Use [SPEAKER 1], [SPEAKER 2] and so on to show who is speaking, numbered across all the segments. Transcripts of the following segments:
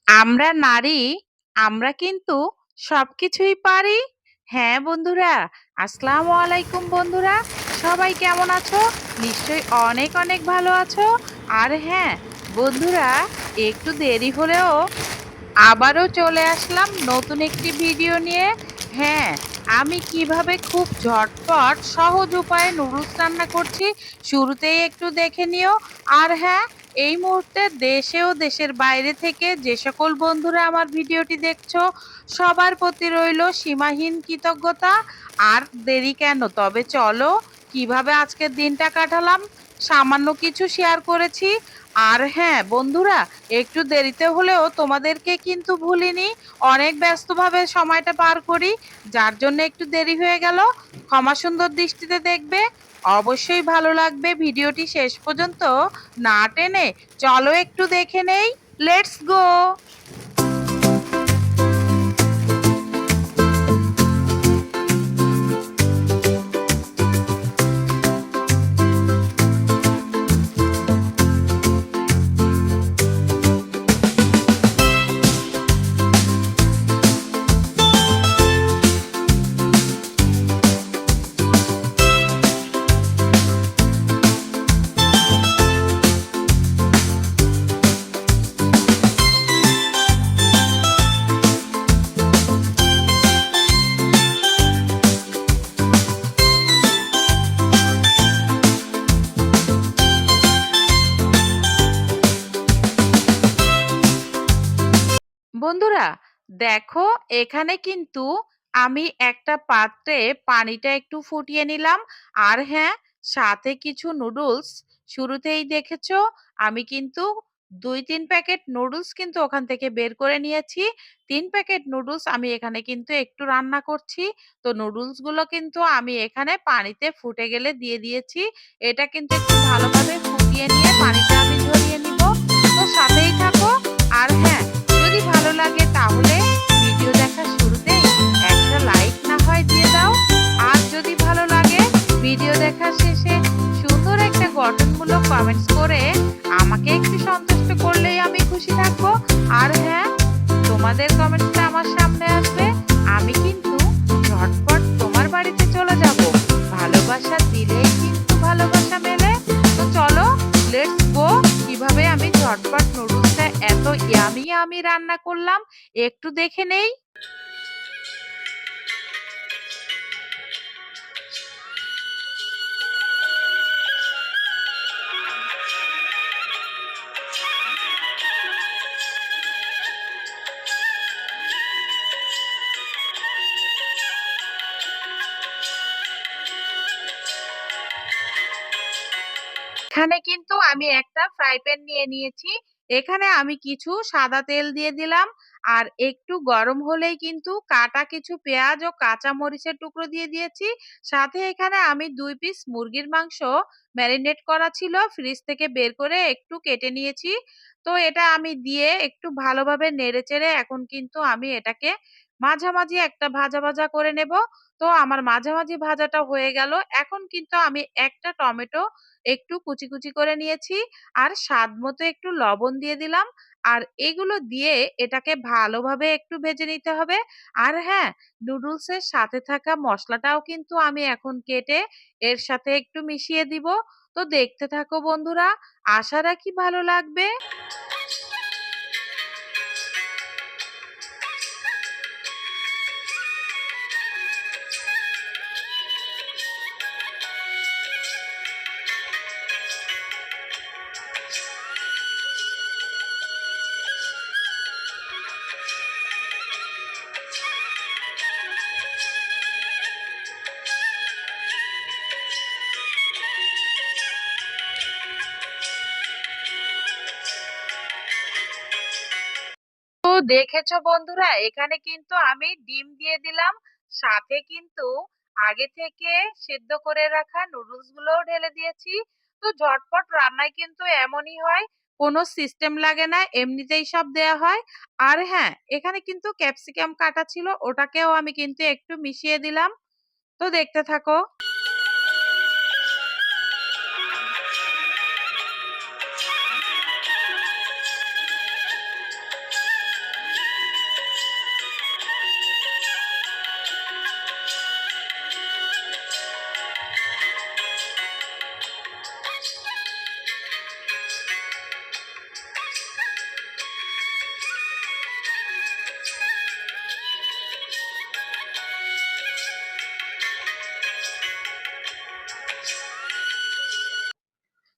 [SPEAKER 1] আমরা নারী, আমরা কিন্তু সবকিছুই পারি। হ্যাঁ বন্ধুরা, আসসালামু আলাইকুম বন্ধুরা। সবাই কেমন আছো? নিশ্চয়ই অনেক অনেক ভালো আছো। আর হ্যাঁ বন্ধুরা, একটু দেরি হলেও আবারও চলে আসলাম নতুন একটি ভিডিও নিয়ে। হ্যাঁ, আমি কিভাবে খুব ঝটপট সহজ উপায়ে নুডলস রান্না করছি শুরুতেই একটু দেখে নিও। আর হ্যাঁ, এই মুহূর্তে দেশে ও দেশের বাইরে থেকে যে সকল বন্ধুরা আমার ভিডিওটি দেখছো, সবার প্রতি রইল সীমাহীন কৃতজ্ঞতা। আর দেরি কেন? তবে চলো কিভাবে আজকের দিনটা কাটালাম সামান্য কিছু শেয়ার করেছি। আর হ্যাঁ বন্ধুরা, একটু দেরিতে হলেও তোমাদেরকে কিন্তু ভুলিনি। অনেক ব্যস্তভাবে সময়টা পার করি, যার জন্য একটু দেরি হয়ে গেল। ক্ষমা সুন্দর দৃষ্টিতে দেখবে। অবশ্যই ভালো লাগবে ভিডিওটি শেষ পর্যন্ত না টেনে। চলো একটু দেখে নেই। Let's go. বন্ধুরা দেখো, এখানে কিন্তু আমি একটা পাত্রে পানিটা একটু ফুটিয়ে নিলাম। আর হ্যাঁ, সাথে কিছু নুডলস। শুরুতেই দেখেছো আমি কিন্তু ২-৩ প্যাকেট নুডলস কিন্তু ওখান থেকে বের করে নিয়েছি। ৩ প্যাকেট নুডলস আমি এখানে কিন্তু একটু রান্না করছি। তো নুডলস গুলো কিন্তু আমি এখানে পানিতে ফুটে গেলে দিয়ে দিয়েছি। এটা কিন্তু একটু ভালোভাবে ফুটিয়ে নিয়ে পানিটা আমি ঝরিয়ে নিব। তো সাথেই থাকো। আর হ্যাঁ, যদি ভালো লাগে তাহলে ভিডিও দেখার শুরুতেই একটা লাইক না হয় দিয়ে দাও। আর যদি ভালো লাগে ভিডিও দেখার শেষে সুন্দর একটা গঠনমূলক কমেন্টস করে আমাকে একটু সন্তুষ্ট করলেই আমি খুশি থাকবো। আর হ্যাঁ, তোমাদের কমেন্টসটা আমার সামনে আসবে, আমি কিন্তু ঝটপট তোমার বাড়িতে চলে যাব। ভালোবাসা দিলেই কিন্তু ভালোবাসা মেলে। তো চলো লেটস গো। কিভাবে আমি ঝটপট নুডলসটা এত ইয়ামি ইয়ামি রান্না করলাম একটু দেখে নেই। এখানে কিন্তু আমি একটা ফ্রাই প্যান নিয়ে নিয়েছি। এখানে আমি কিছু সাদা তেল দিয়ে দিলাম। আর একটু গরম হলেই কিন্তু কাটা কিছু পেঁয়াজ ও কাঁচা মরিচের টুকরো দিয়ে দিয়েছি। সাথে এখানে আমি ২ পিস মুরগির মাংস ম্যারিনেট করা ছিল, ফ্রিজ থেকে বের করে একটু কেটে নিয়েছি। তো এটা আমি দিয়ে একটু ভালোভাবে নেড়েচেড়ে এখন কিন্তু আমি এটাকে মাঝামাঝি একটা ভাজা ভাজা করে নেব। তো আমার মাঝামাঝি ভাজাটা হয়ে গেল। এখন কিন্তু আমি একটা টমেটো একটু কুচি কুচি করে নিয়েছি। আর স্বাদ মতো একটু লবণ দিয়ে দিলাম। আর এগুলো দিয়ে এটাকে ভালোভাবে একটু ভেজে নিতে হবে। আর হ্যাঁ, নুডলসের সাথে থাকা মশলাটাও কিন্তু আমি এখন কেটে এর সাথে একটু মিশিয়ে দিব। তো দেখতে থাকো বন্ধুরা, আশা রাখি ভালো লাগবে। তো দেখেছো বন্ধুরা, এখানে কিন্তু আমি ডিম দিয়ে দিলাম। সাথে কিন্তু আগে থেকে সেদ্ধ করে রাখা নুডলস গুলোও ঢেলে দিয়েছি। তো ঝটপট রান্নায় কিন্তু এমনই হয়, কোনো সিস্টেম লাগে না, এমনিতেই সব দেয়া হয়। আর হ্যাঁ, এখানে কিন্তু ক্যাপসিকাম কাটা ছিল, ওটাকেও আমি কিন্তু একটু মিশিয়ে দিলাম। তো দেখতে থাকো।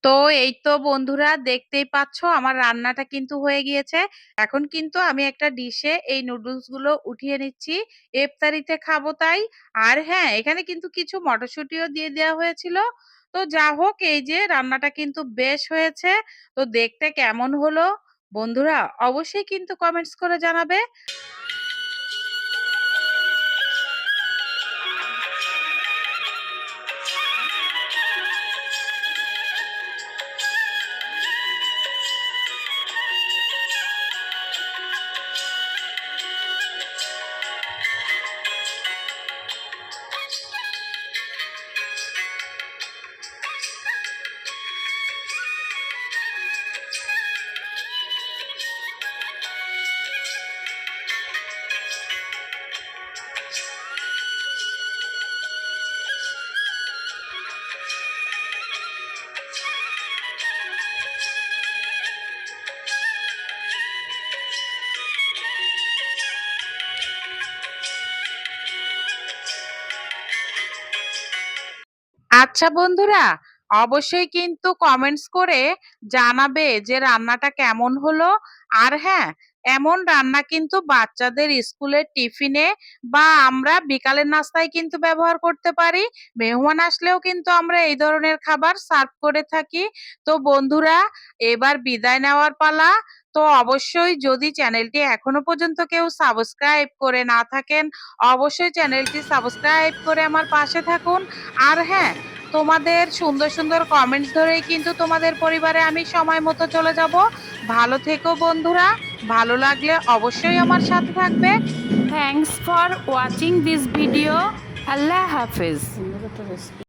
[SPEAKER 1] তো এই তো বন্ধুরা, দেখতেই পাচ্ছ আমার রান্নাটা কিন্তু হয়ে গিয়েছে। এখন কিন্তু আমি একটা ডিশে এই নুডলস গুলো উঠিয়ে নিচ্ছি, ইফতারিতে খাবো তাই। আর হ্যাঁ, এখানে কিন্তু কিছু মটরশুঁটিও দিয়ে দেওয়া হয়েছিল। তো যা হোক, এই যে রান্নাটা কিন্তু বেশ হয়েছে। তো দেখতে কেমন হলো বন্ধুরা, অবশ্যই কিন্তু কমেন্টস করে জানাবে। আচ্ছা বন্ধুরা, অবশ্যই কিন্তু কমেন্টস করে জানাবে যে রান্নাটা কেমন হলো। আর হ্যাঁ, এমন রান্না কিন্তু বাচ্চাদের স্কুলের টিফিনে বা আমরা বিকালের নাস্তায় কিন্তু ব্যবহার করতে পারি। মেহমান আসলেও কিন্তু আমরা এই ধরনের খাবার সার্ভ করে থাকি। তো বন্ধুরা, এবার বিদায় নেওয়ার পালা। তো অবশ্যই যদি চ্যানেলটি এখনো পর্যন্ত কেউ সাবস্ক্রাইব করে না থাকেন, অবশ্যই চ্যানেলটি সাবস্ক্রাইব করে আমার পাশে থাকুন। আর হ্যাঁ, তোমাদের সুন্দর সুন্দর কমেন্টস ধরেই কিন্তু তোমাদের পরিবারে আমি সময় মতো চলে যাব। ভালো থেকো বন্ধুরা, ভালো লাগলে অবশ্যই আমার সাথে থাকবে। Thanks for watching this video. আল্লাহ হাফেজ।